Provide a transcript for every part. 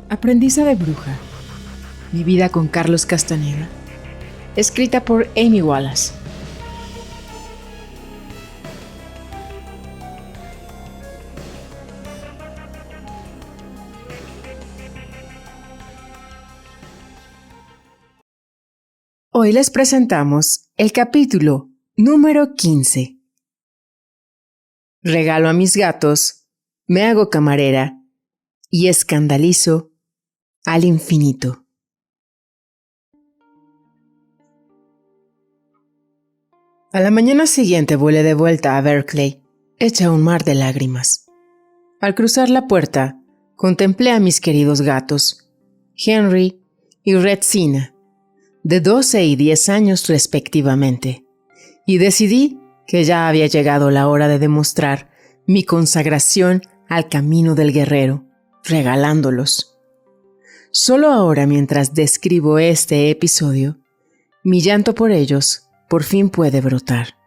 Aprendiza de bruja. Mi vida con Carlos Castaneda. Escrita por Amy Wallace. Hoy les presentamos el capítulo número 15. Regalo a mis gatos, me hago camarera y escandalizo al infinito. A la mañana siguiente volé de vuelta a Berkeley, hecha un mar de lágrimas. Al cruzar la puerta, contemplé a mis queridos gatos, Henry y Retsina, de 12 y 10 años respectivamente, y decidí que ya había llegado la hora de demostrar mi consagración al camino del guerrero, regalándolos. Solo ahora, mientras describo este episodio, mi llanto por ellos por fin puede brotar.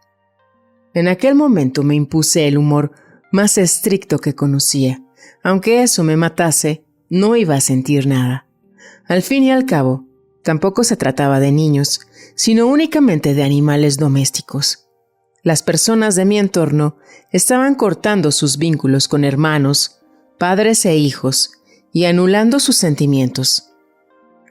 En aquel momento me impuse el humor más estricto que conocía. Aunque eso me matase, no iba a sentir nada. Al fin y al cabo, tampoco se trataba de niños, sino únicamente de animales domésticos. Las personas de mi entorno estaban cortando sus vínculos con hermanos, padres e hijos, y anulando sus sentimientos.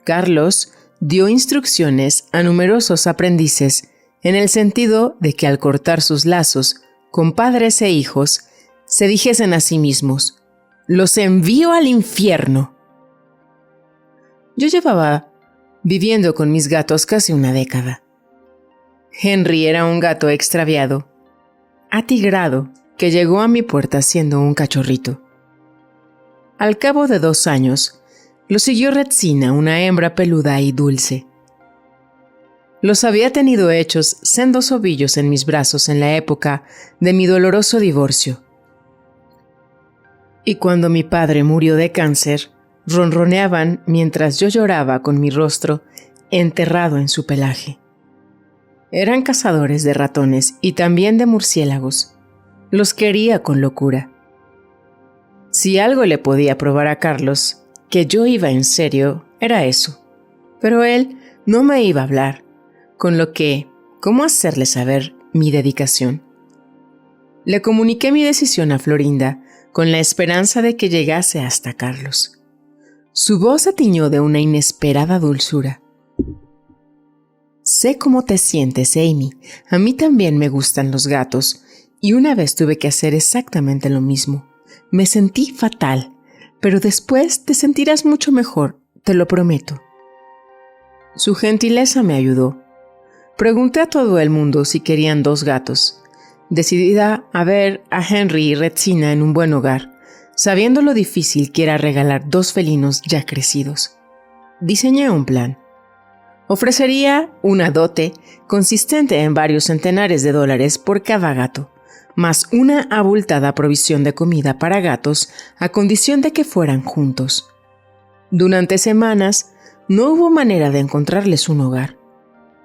Carlos dio instrucciones a numerosos aprendices en el sentido de que al cortar sus lazos con padres e hijos, se dijesen a sí mismos: «Los envío al infierno». Yo llevaba viviendo con mis gatos casi una década. Henry era un gato extraviado, atigrado, que llegó a mi puerta siendo un cachorrito. Al cabo de 2 años, lo siguió Retsina, una hembra peluda y dulce. Los había tenido hechos sendos ovillos en mis brazos en la época de mi doloroso divorcio. Y cuando mi padre murió de cáncer, ronroneaban mientras yo lloraba con mi rostro enterrado en su pelaje. Eran cazadores de ratones y también de murciélagos. Los quería con locura. Si algo le podía probar a Carlos que yo iba en serio, era eso. Pero él no me iba a hablar, con lo que, ¿cómo hacerle saber mi dedicación? Le comuniqué mi decisión a Florinda con la esperanza de que llegase hasta Carlos. Su voz se tiñó de una inesperada dulzura. «Sé cómo te sientes, Amy. A mí también me gustan los gatos, y una vez tuve que hacer exactamente lo mismo. Me sentí fatal, pero después te sentirás mucho mejor, te lo prometo». Su gentileza me ayudó. Pregunté a todo el mundo si querían 2 gatos, decidida a ver a Henry y Retsina en un buen hogar, sabiendo lo difícil que era regalar 2 felinos ya crecidos. Diseñé un plan. Ofrecería una dote consistente en varios centenares de dólares por cada gato, más una abultada provisión de comida para gatos a condición de que fueran juntos. Durante semanas no hubo manera de encontrarles un hogar.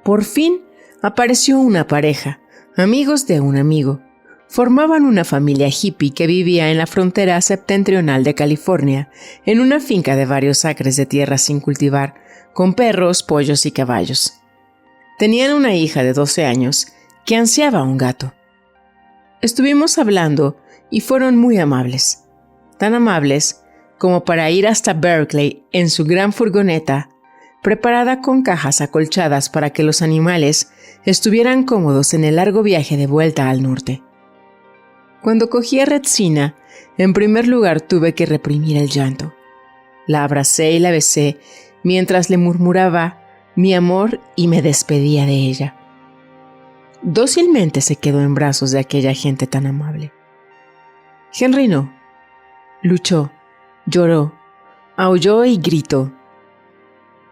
Por fin apareció una pareja, amigos de un amigo. Formaban una familia hippie que vivía en la frontera septentrional de California, en una finca de varios acres de tierra sin cultivar, con perros, pollos y caballos. Tenían una hija de 12 años que ansiaba un gato. Estuvimos hablando y fueron muy amables, tan amables como para ir hasta Berkeley en su gran furgoneta, preparada con cajas acolchadas para que los animales estuvieran cómodos en el largo viaje de vuelta al norte. Cuando cogí a Retsina, en primer lugar tuve que reprimir el llanto. La abracé y la besé mientras le murmuraba mi amor y me despedía de ella. Dócilmente se quedó en brazos de aquella gente tan amable. Henry no. Luchó, lloró, aulló y gritó.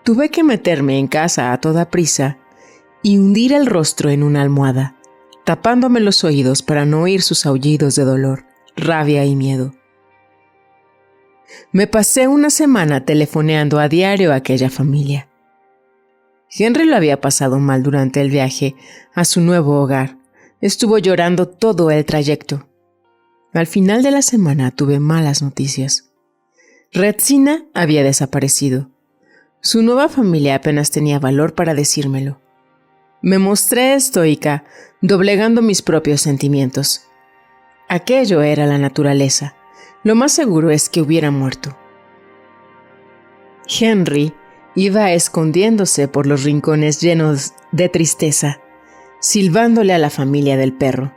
Tuve que meterme en casa a toda prisa y hundir el rostro en una almohada, tapándome los oídos para no oír sus aullidos de dolor, rabia y miedo. Me pasé una semana telefoneando a diario a aquella familia. Henry lo había pasado mal durante el viaje a su nuevo hogar. Estuvo llorando todo el trayecto. Al final de la semana tuve malas noticias. Retsina había desaparecido. Su nueva familia apenas tenía valor para decírmelo. Me mostré estoica, doblegando mis propios sentimientos. Aquello era la naturaleza. Lo más seguro es que hubiera muerto. Henry iba escondiéndose por los rincones llenos de tristeza, silbándole a la familia del perro.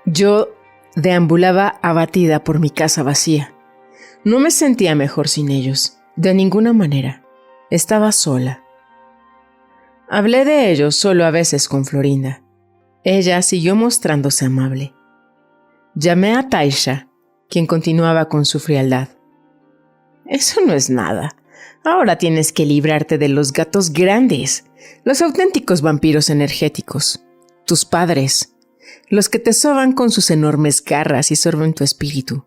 Yo deambulaba abatida por mi casa vacía. No me sentía mejor sin ellos, de ninguna manera. Estaba sola. Hablé de ellos solo a veces con Florinda. Ella siguió mostrándose amable. Llamé a Taisha, quien continuaba con su frialdad. Eso no es nada. Ahora tienes que librarte de los gatos grandes, los auténticos vampiros energéticos, tus padres, los que te soban con sus enormes garras y sorben tu espíritu.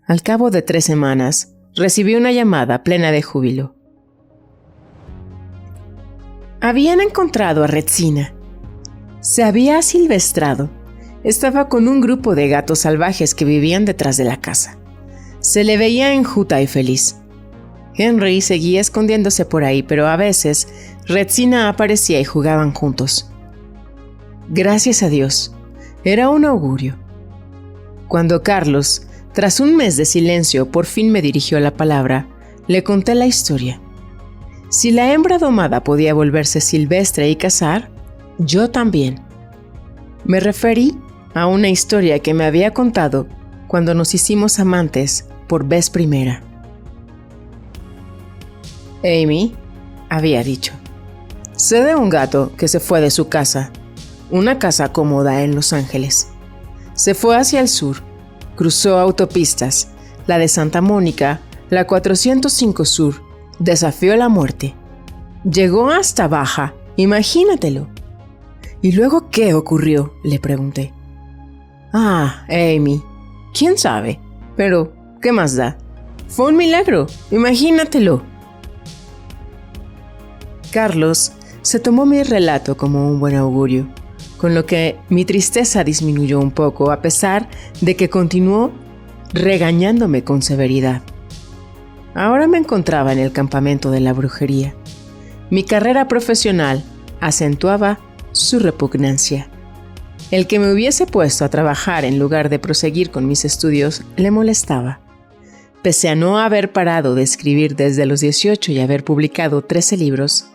Al cabo de 3 semanas, recibí una llamada plena de júbilo. Habían encontrado a Retsina. Se había asilvestrado. Estaba con un grupo de gatos salvajes que vivían detrás de la casa. Se le veía enjuta y feliz. Henry seguía escondiéndose por ahí, pero a veces Retsina aparecía y jugaban juntos. Gracias a Dios, era un augurio. Cuando Carlos, tras un mes de silencio, por fin me dirigió la palabra, le conté la historia. Si la hembra domada podía volverse silvestre y cazar, yo también. Me referí a una historia que me había contado cuando nos hicimos amantes por vez primera. Amy, había dicho, sé de un gato que se fue de su casa, una casa cómoda en Los Ángeles. Se fue hacia el sur, cruzó autopistas, la de Santa Mónica, la 405 Sur, desafió la muerte. Llegó hasta Baja, imagínatelo. ¿Y luego qué ocurrió?, le pregunté. Amy, quién sabe, pero ¿qué más da? Fue un milagro, imagínatelo. Carlos se tomó mi relato como un buen augurio, con lo que mi tristeza disminuyó un poco, a pesar de que continuó regañándome con severidad. Ahora me encontraba en el campamento de la brujería. Mi carrera profesional acentuaba su repugnancia. El que me hubiese puesto a trabajar en lugar de proseguir con mis estudios le molestaba. Pese a no haber parado de escribir desde los 18 y haber publicado 13 libros,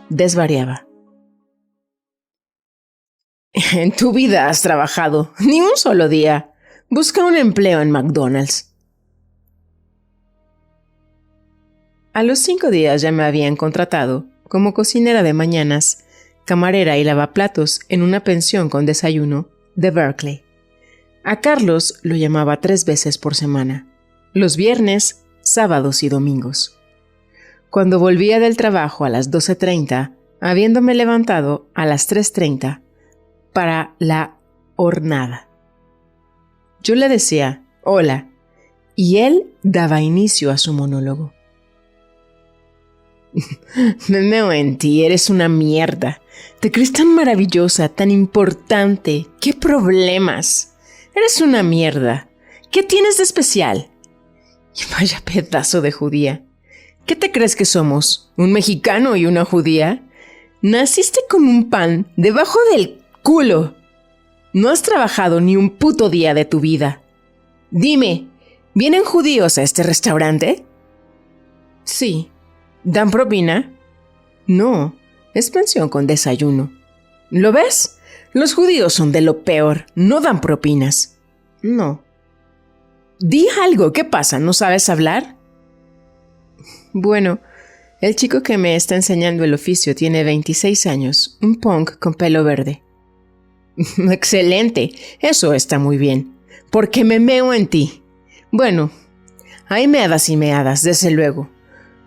desvariaba. En tu vida has trabajado, ni un solo día. Busca un empleo en McDonald's. A los 5 días ya me habían contratado como cocinera de mañanas, camarera y lavaplatos en una pensión con desayuno de Berkeley. A Carlos lo llamaba 3 veces por semana, los viernes, sábados y domingos. Cuando volvía del trabajo a las 12:30, habiéndome levantado a las 3:30 para la hornada. Yo le decía, hola, y él daba inicio a su monólogo. Me meo en ti, eres una mierda. Te crees tan maravillosa, tan importante. ¿Qué problemas? Eres una mierda. ¿Qué tienes de especial? Y vaya pedazo de judía. ¿Qué te crees que somos? ¿Un mexicano y una judía? Naciste con un pan debajo del culo. No has trabajado ni un puto día de tu vida. Dime, ¿vienen judíos a este restaurante? Sí. ¿Dan propina? No, es pensión con desayuno. ¿Lo ves? Los judíos son de lo peor, no dan propinas. No. Di algo, ¿qué pasa? ¿No sabes hablar? Bueno, el chico que me está enseñando el oficio tiene 26 años, un punk con pelo verde. Excelente, eso está muy bien, porque me meo en ti. Bueno, hay meadas y meadas, desde luego.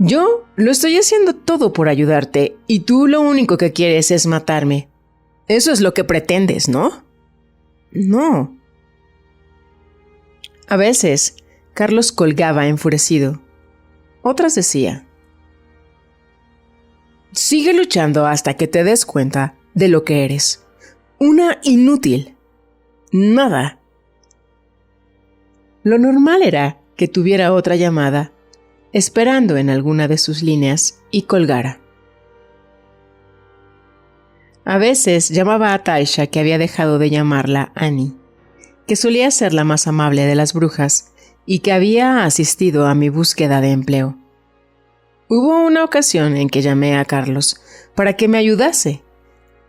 Yo lo estoy haciendo todo por ayudarte y tú lo único que quieres es matarme. Eso es lo que pretendes, ¿no? No. A veces Carlos colgaba enfurecido. Otras decía: sigue luchando hasta que te des cuenta de lo que eres. Una inútil. Nada. Lo normal era que tuviera otra llamada, esperando en alguna de sus líneas, y colgara. A veces llamaba a Taisha, que había dejado de llamarla Annie, que solía ser la más amable de las brujas y que había asistido a mi búsqueda de empleo. Hubo una ocasión en que llamé a Carlos para que me ayudase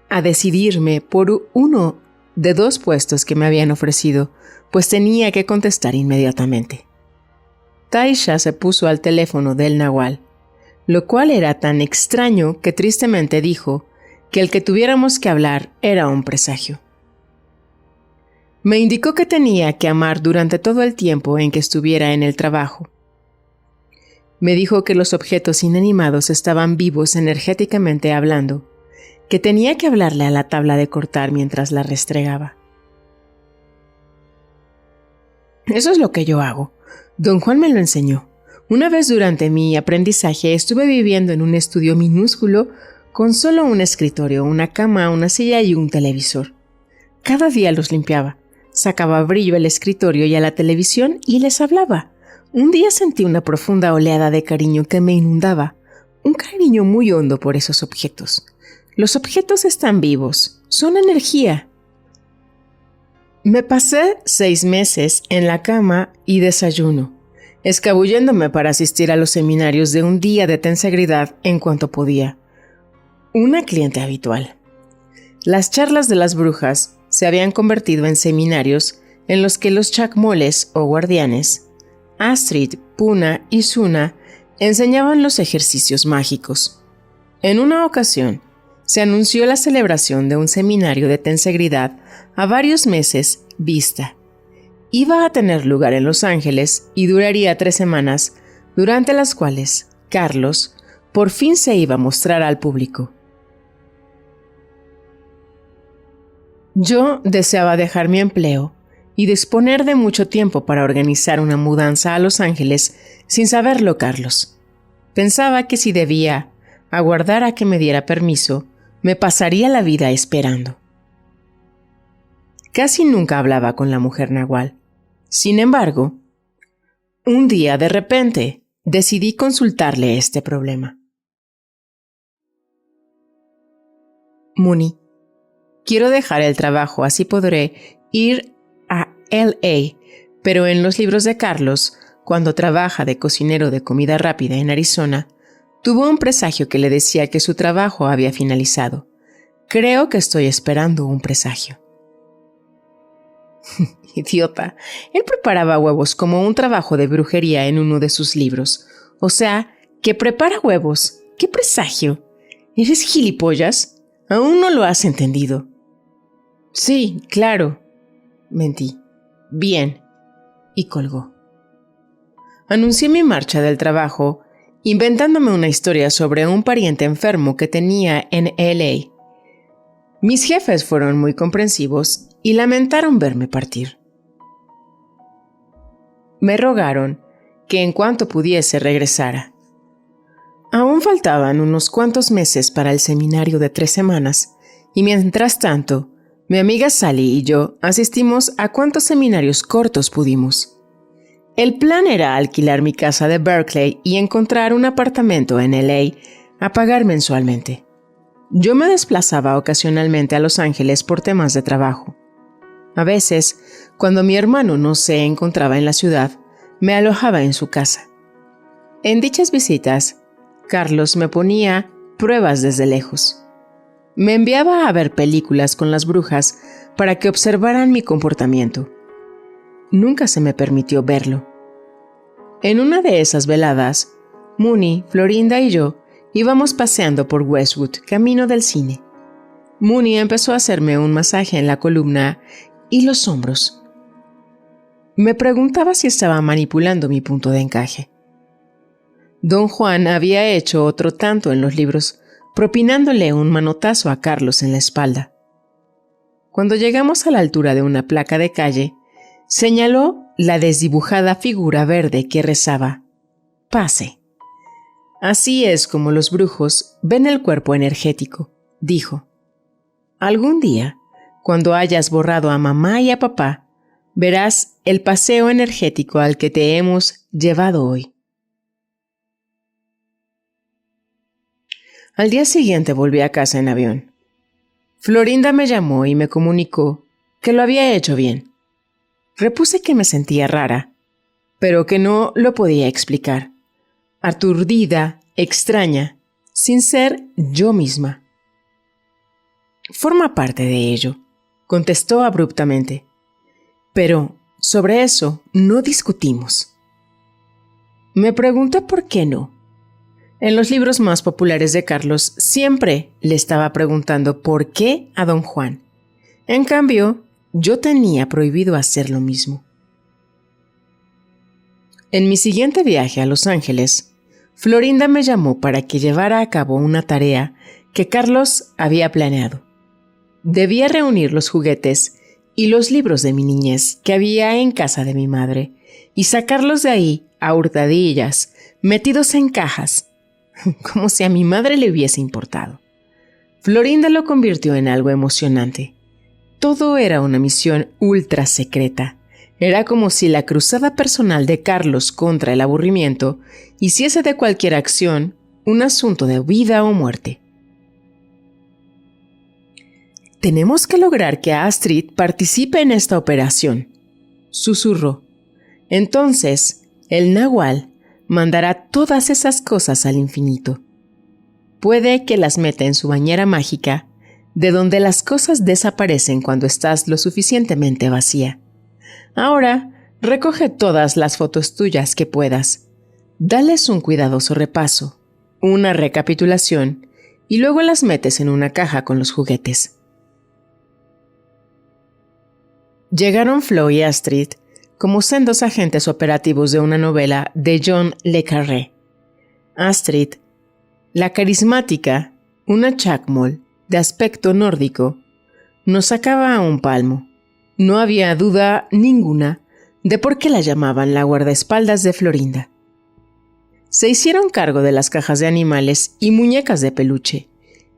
a decidirme por uno de 2 puestos que me habían ofrecido, pues tenía que contestar inmediatamente. Taisha se puso al teléfono del Nahual, lo cual era tan extraño que tristemente dijo que el que tuviéramos que hablar era un presagio. Me indicó que tenía que amar durante todo el tiempo en que estuviera en el trabajo. Me dijo que los objetos inanimados estaban vivos energéticamente hablando, que tenía que hablarle a la tabla de cortar mientras la restregaba. Eso es lo que yo hago. Don Juan me lo enseñó. Una vez durante mi aprendizaje estuve viviendo en un estudio minúsculo con solo un escritorio, una cama, una silla y un televisor. Cada día los limpiaba, sacaba brillo al escritorio y a la televisión y les hablaba. Un día sentí una profunda oleada de cariño que me inundaba, un cariño muy hondo por esos objetos. Los objetos están vivos, son energía. Me pasé 6 meses en la cama y desayuno, escabulléndome para asistir a los seminarios de un día de tensegridad en cuanto podía. Una cliente habitual. Las charlas de las brujas se habían convertido en seminarios en los que los chacmoles o guardianes, Astrid, Puna y Suna, enseñaban los ejercicios mágicos. En una ocasión, se anunció la celebración de un seminario de tensegridad a varios meses vista. Iba a tener lugar en Los Ángeles y duraría 3 semanas, durante las cuales Carlos por fin se iba a mostrar al público. Yo deseaba dejar mi empleo y disponer de mucho tiempo para organizar una mudanza a Los Ángeles sin saberlo Carlos. Pensaba que si debía aguardar a que me diera permiso, me pasaría la vida esperando. Casi nunca hablaba con la mujer nahual. Sin embargo, un día de repente decidí consultarle este problema. Muni, quiero dejar el trabajo, así podré ir a LA, pero en los libros de Carlos, cuando trabaja de cocinero de comida rápida en Arizona, tuvo un presagio que le decía que su trabajo había finalizado. Creo que estoy esperando un presagio. Idiota, él preparaba huevos como un trabajo de brujería en uno de sus libros. O sea, que prepara huevos. ¡Qué presagio! ¿Eres gilipollas? Aún no lo has entendido. Sí, claro. Mentí. Bien. Y colgó. Anuncié mi marcha del trabajo, inventándome una historia sobre un pariente enfermo que tenía en LA. Mis jefes fueron muy comprensivos y lamentaron verme partir. Me rogaron que en cuanto pudiese regresara. Aún faltaban unos cuantos meses para el seminario de 3 semanas, y mientras tanto, mi amiga Sally y yo asistimos a cuantos seminarios cortos pudimos. El plan era alquilar mi casa de Berkeley y encontrar un apartamento en LA a pagar mensualmente. Yo me desplazaba ocasionalmente a Los Ángeles por temas de trabajo. A veces, cuando mi hermano no se encontraba en la ciudad, me alojaba en su casa. En dichas visitas, Carlos me ponía pruebas desde lejos. Me enviaba a ver películas con las brujas para que observaran mi comportamiento. Nunca se me permitió verlo. En una de esas veladas, Mooney, Florinda y yo íbamos paseando por Westwood, camino del cine. Mooney empezó a hacerme un masaje en la columna y los hombros. Me preguntaba si estaba manipulando mi punto de encaje. Don Juan había hecho otro tanto en los libros, propinándole un manotazo a Carlos en la espalda. Cuando llegamos a la altura de una placa de calle, señaló la desdibujada figura verde que rezaba: «Pase». Así es como los brujos ven el cuerpo energético, dijo. Algún día, cuando hayas borrado a mamá y a papá, verás el paseo energético al que te hemos llevado hoy. Al día siguiente volví a casa en avión. Florinda me llamó y me comunicó que lo había hecho bien. Repuse que me sentía rara, pero que no lo podía explicar. Aturdida, extraña, sin ser yo misma. Forma parte de ello, contestó abruptamente. Pero sobre eso no discutimos. Me pregunté por qué no. En los libros más populares de Carlos siempre le estaba preguntando por qué a don Juan. En cambio, yo tenía prohibido hacer lo mismo. En mi siguiente viaje a Los Ángeles, Florinda me llamó para que llevara a cabo una tarea que Carlos había planeado. Debía reunir los juguetes y los libros de mi niñez que había en casa de mi madre y sacarlos de ahí a hurtadillas, metidos en cajas, como si a mi madre le hubiese importado. Florinda lo convirtió en algo emocionante. Todo era una misión ultra secreta. Era como si la cruzada personal de Carlos contra el aburrimiento hiciese de cualquier acción un asunto de vida o muerte. Tenemos que lograr que Astrid participe en esta operación, susurró. Entonces, el Nahual mandará todas esas cosas al infinito. Puede que las meta en su bañera mágica, de donde las cosas desaparecen cuando estás lo suficientemente vacía. Ahora, recoge todas las fotos tuyas que puedas. Dales un cuidadoso repaso, una recapitulación, y luego las metes en una caja con los juguetes. Llegaron Flo y Astrid como sendos agentes operativos de una novela de John le Carré. Astrid, la carismática, una chacmol de aspecto nórdico, nos sacaba a un palmo. No había duda ninguna de por qué la llamaban la guardaespaldas de Florinda. Se hicieron cargo de las cajas de animales y muñecas de peluche,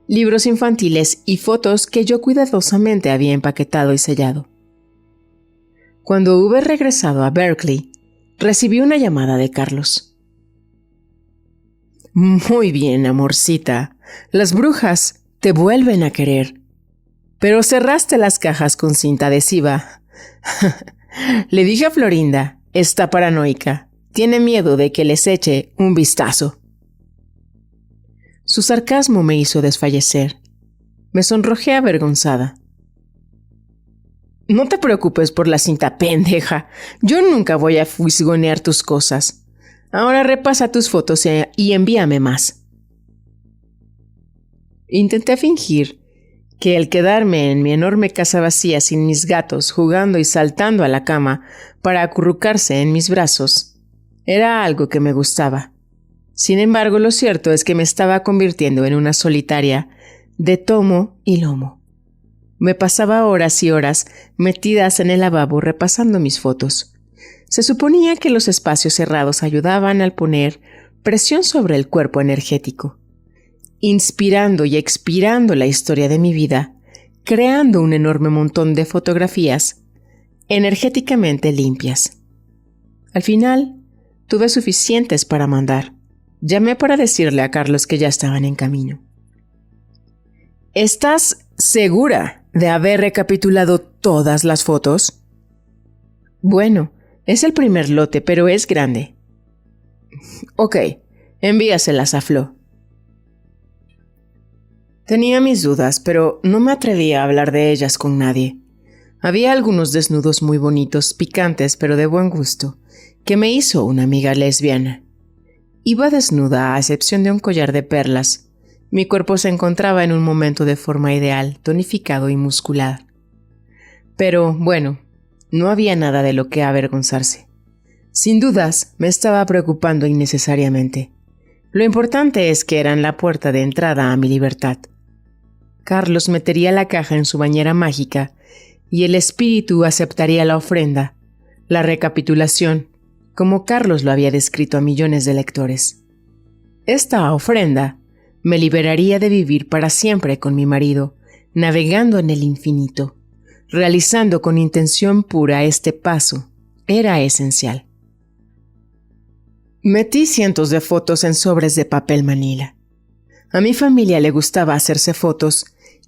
libros infantiles y fotos que yo cuidadosamente había empaquetado y sellado. Cuando hube regresado a Berkeley, recibí una llamada de Carlos. Muy bien, amorcita. Las brujas te vuelven a querer. Pero cerraste las cajas con cinta adhesiva. Le dije a Florinda, está paranoica. Tiene miedo de que les eche un vistazo. Su sarcasmo me hizo desfallecer. Me sonrojé avergonzada. No te preocupes por la cinta, pendeja. Yo nunca voy a fisgonear tus cosas. Ahora repasa tus fotos y envíame más. Intenté fingir que el quedarme en mi enorme casa vacía sin mis gatos jugando y saltando a la cama para acurrucarse en mis brazos era algo que me gustaba. Sin embargo, lo cierto es que me estaba convirtiendo en una solitaria de tomo y lomo. Me pasaba horas y horas metidas en el lavabo repasando mis fotos. Se suponía que los espacios cerrados ayudaban al poner presión sobre el cuerpo energético, inspirando y expirando la historia de mi vida, creando un enorme montón de fotografías energéticamente limpias. Al final, tuve suficientes para mandar. Llamé para decirle a Carlos que ya estaban en camino. ¿Estás segura de haber recapitulado todas las fotos? Bueno, es el primer lote, pero es grande. Ok, envíaselas a Flo. Tenía mis dudas, pero no me atrevía a hablar de ellas con nadie. Había algunos desnudos muy bonitos, picantes, pero de buen gusto, que me hizo una amiga lesbiana. Iba desnuda a excepción de un collar de perlas. Mi cuerpo se encontraba en un momento de forma ideal, tonificado y muscular. Pero, bueno, no había nada de lo que avergonzarse. Sin dudas, me estaba preocupando innecesariamente. Lo importante es que eran la puerta de entrada a mi libertad. Carlos metería la caja en su bañera mágica y el espíritu aceptaría la ofrenda, La recapitulación, como Carlos lo había descrito a millones de lectores. Esta ofrenda me liberaría de vivir para siempre con mi marido, navegando en el infinito. Realizando con intención pura este paso, era esencial. Metí cientos de fotos en sobres de papel manila. A mi familia le gustaba hacerse fotos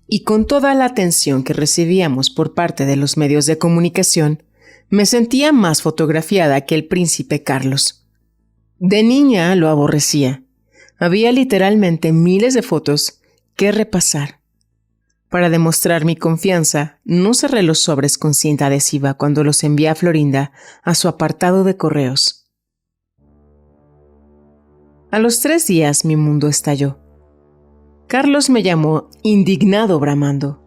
y con toda la atención que recibíamos por parte de los medios de comunicación, me sentía más fotografiada que el príncipe Carlos. De niña lo aborrecía. Había literalmente miles de fotos que repasar. Para demostrar mi confianza, no cerré los sobres con cinta adhesiva cuando los envié a Florinda a su apartado de correos. A los 3 días mi mundo estalló. Carlos me llamó indignado bramando.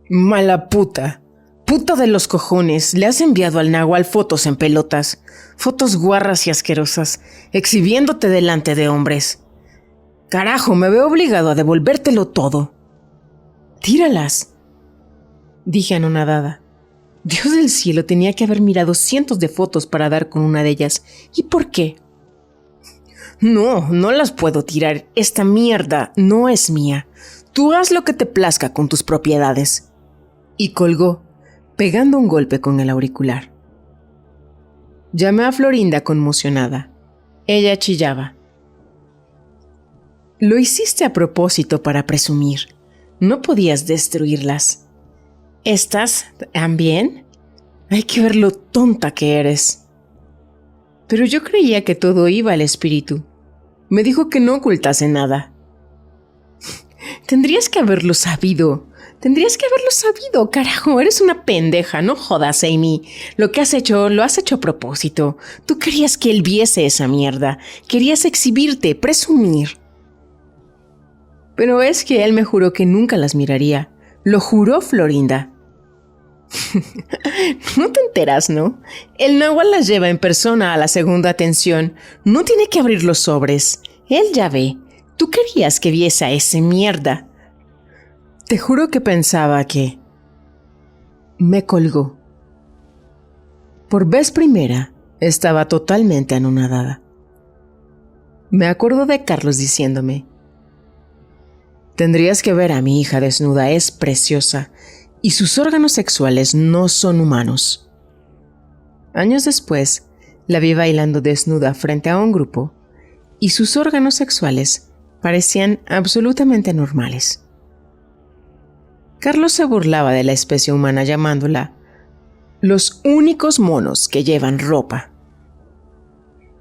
«Mala puta, puta de los cojones, le has enviado al Nahual fotos en pelotas, fotos guarras y asquerosas, exhibiéndote delante de hombres. Carajo, me veo obligado a devolvértelo todo». «Tíralas», dije anonadada. Dios del cielo, tenía que haber mirado cientos de fotos para dar con una de ellas. ¿Y por qué? No las puedo tirar. Esta mierda no es mía. Tú haz lo que te plazca con tus propiedades. Y colgó, pegando un golpe con el auricular. Llamé a Florinda conmocionada. Ella chillaba. Lo hiciste a propósito para presumir. No podías destruirlas. ¿Estas también? Hay que ver lo tonta que eres. Pero yo creía que todo iba al espíritu. Me dijo que no ocultase nada. Tendrías que haberlo sabido. Carajo, eres una pendeja, no jodas, Amy. Lo que has hecho, lo has hecho a propósito. Tú querías que él viese esa mierda. Querías exhibirte, presumir. Pero es que él me juró que nunca las miraría. Lo juró Florinda. No te enteras, ¿no? El Nahual las lleva en persona a la segunda atención. No tiene que abrir los sobres. Él ya ve. Tú querías que viese a ese mierda. Te juro que pensaba que... Me colgó. Por vez primera, estaba totalmente anonadada. Me acuerdo de Carlos diciéndome: tendrías que ver a mi hija desnuda, es preciosa, y sus órganos sexuales no son humanos. Años después, la vi bailando desnuda frente a un grupo, y sus órganos sexuales parecían absolutamente normales. Carlos se burlaba de la especie humana llamándola los únicos monos que llevan ropa.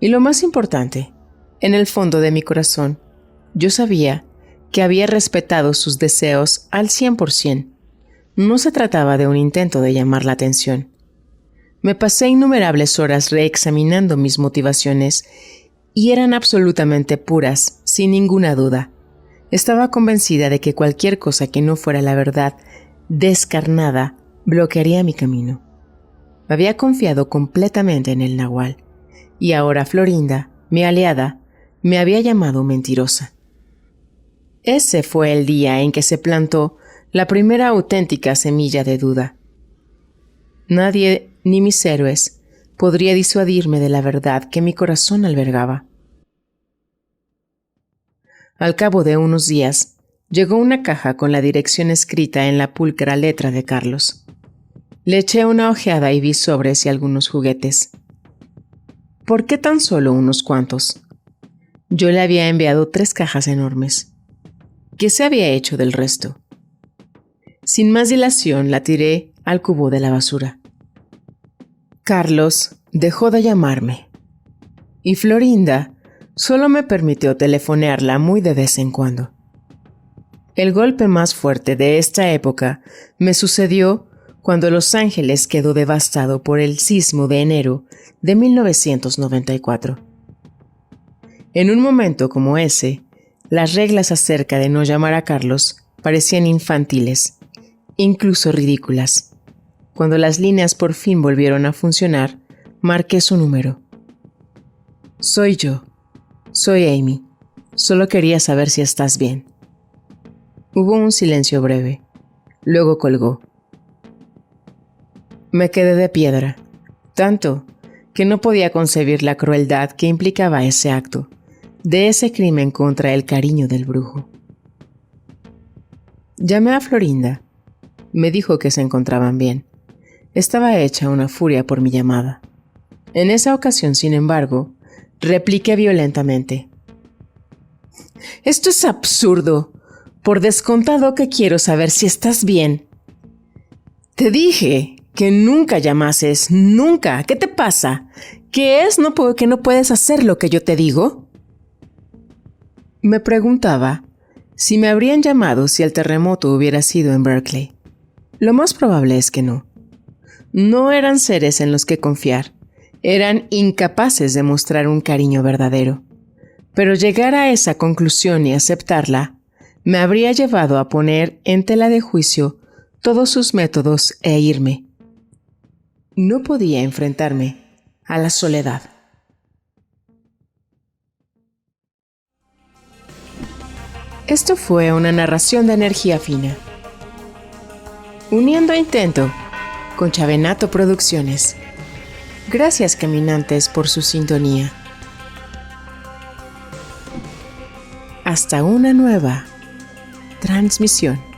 Y lo más importante, en el fondo de mi corazón, yo sabía que había respetado sus deseos al 100%. No se trataba de un intento de llamar la atención. Me pasé innumerables horas reexaminando mis motivaciones y eran absolutamente puras, sin ninguna duda. Estaba convencida de que cualquier cosa que no fuera la verdad descarnada bloquearía mi camino. Había confiado completamente en el Nahual, y ahora Florinda, mi aliada, me había llamado mentirosa. Ese fue el día en que se plantó la primera auténtica semilla de duda. Nadie, ni mis héroes, podría disuadirme de la verdad que mi corazón albergaba. Al cabo de unos días, llegó una caja con la dirección escrita en la pulcra letra de Carlos. Le eché una ojeada y vi sobres y algunos juguetes. ¿Por qué tan solo unos cuantos? Yo le había enviado 3 cajas enormes. ¿Qué se había hecho del resto? Sin más dilación, la tiré al cubo de la basura. Carlos dejó de llamarme, y Florinda solo me permitió telefonearla muy de vez en cuando. El golpe más fuerte de esta época me sucedió cuando Los Ángeles quedó devastado por el sismo de enero de 1994. En un momento como ese, las reglas acerca de no llamar a Carlos parecían infantiles, incluso ridículas. Cuando las líneas por fin volvieron a funcionar, marqué su número. Soy yo. Soy Amy. Solo quería saber si estás bien. Hubo un silencio breve. Luego colgó. Me quedé de piedra, tanto que no podía concebir la crueldad que implicaba ese acto, de ese crimen contra el cariño del brujo. Llamé a Florinda. Me dijo que se encontraban bien. Estaba hecha una furia por mi llamada. En esa ocasión, sin embargo, repliqué violentamente. «Esto es absurdo. Por descontado que quiero saber si estás bien. Te dije que nunca llamases, nunca. ¿Qué te pasa? ¿Qué es que no puedes hacer lo que yo te digo?» Me preguntaba si me habrían llamado si el terremoto hubiera sido en Berkeley. Lo más probable es que no. No eran seres en los que confiar. Eran incapaces de mostrar un cariño verdadero. Pero llegar a esa conclusión y aceptarla me habría llevado a poner en tela de juicio todos sus métodos e irme. No podía enfrentarme a la soledad. Esto fue una narración de Energía Fina. Uniendo Intento con Chavenato Producciones. Gracias, caminantes, por su sintonía. Hasta una nueva transmisión.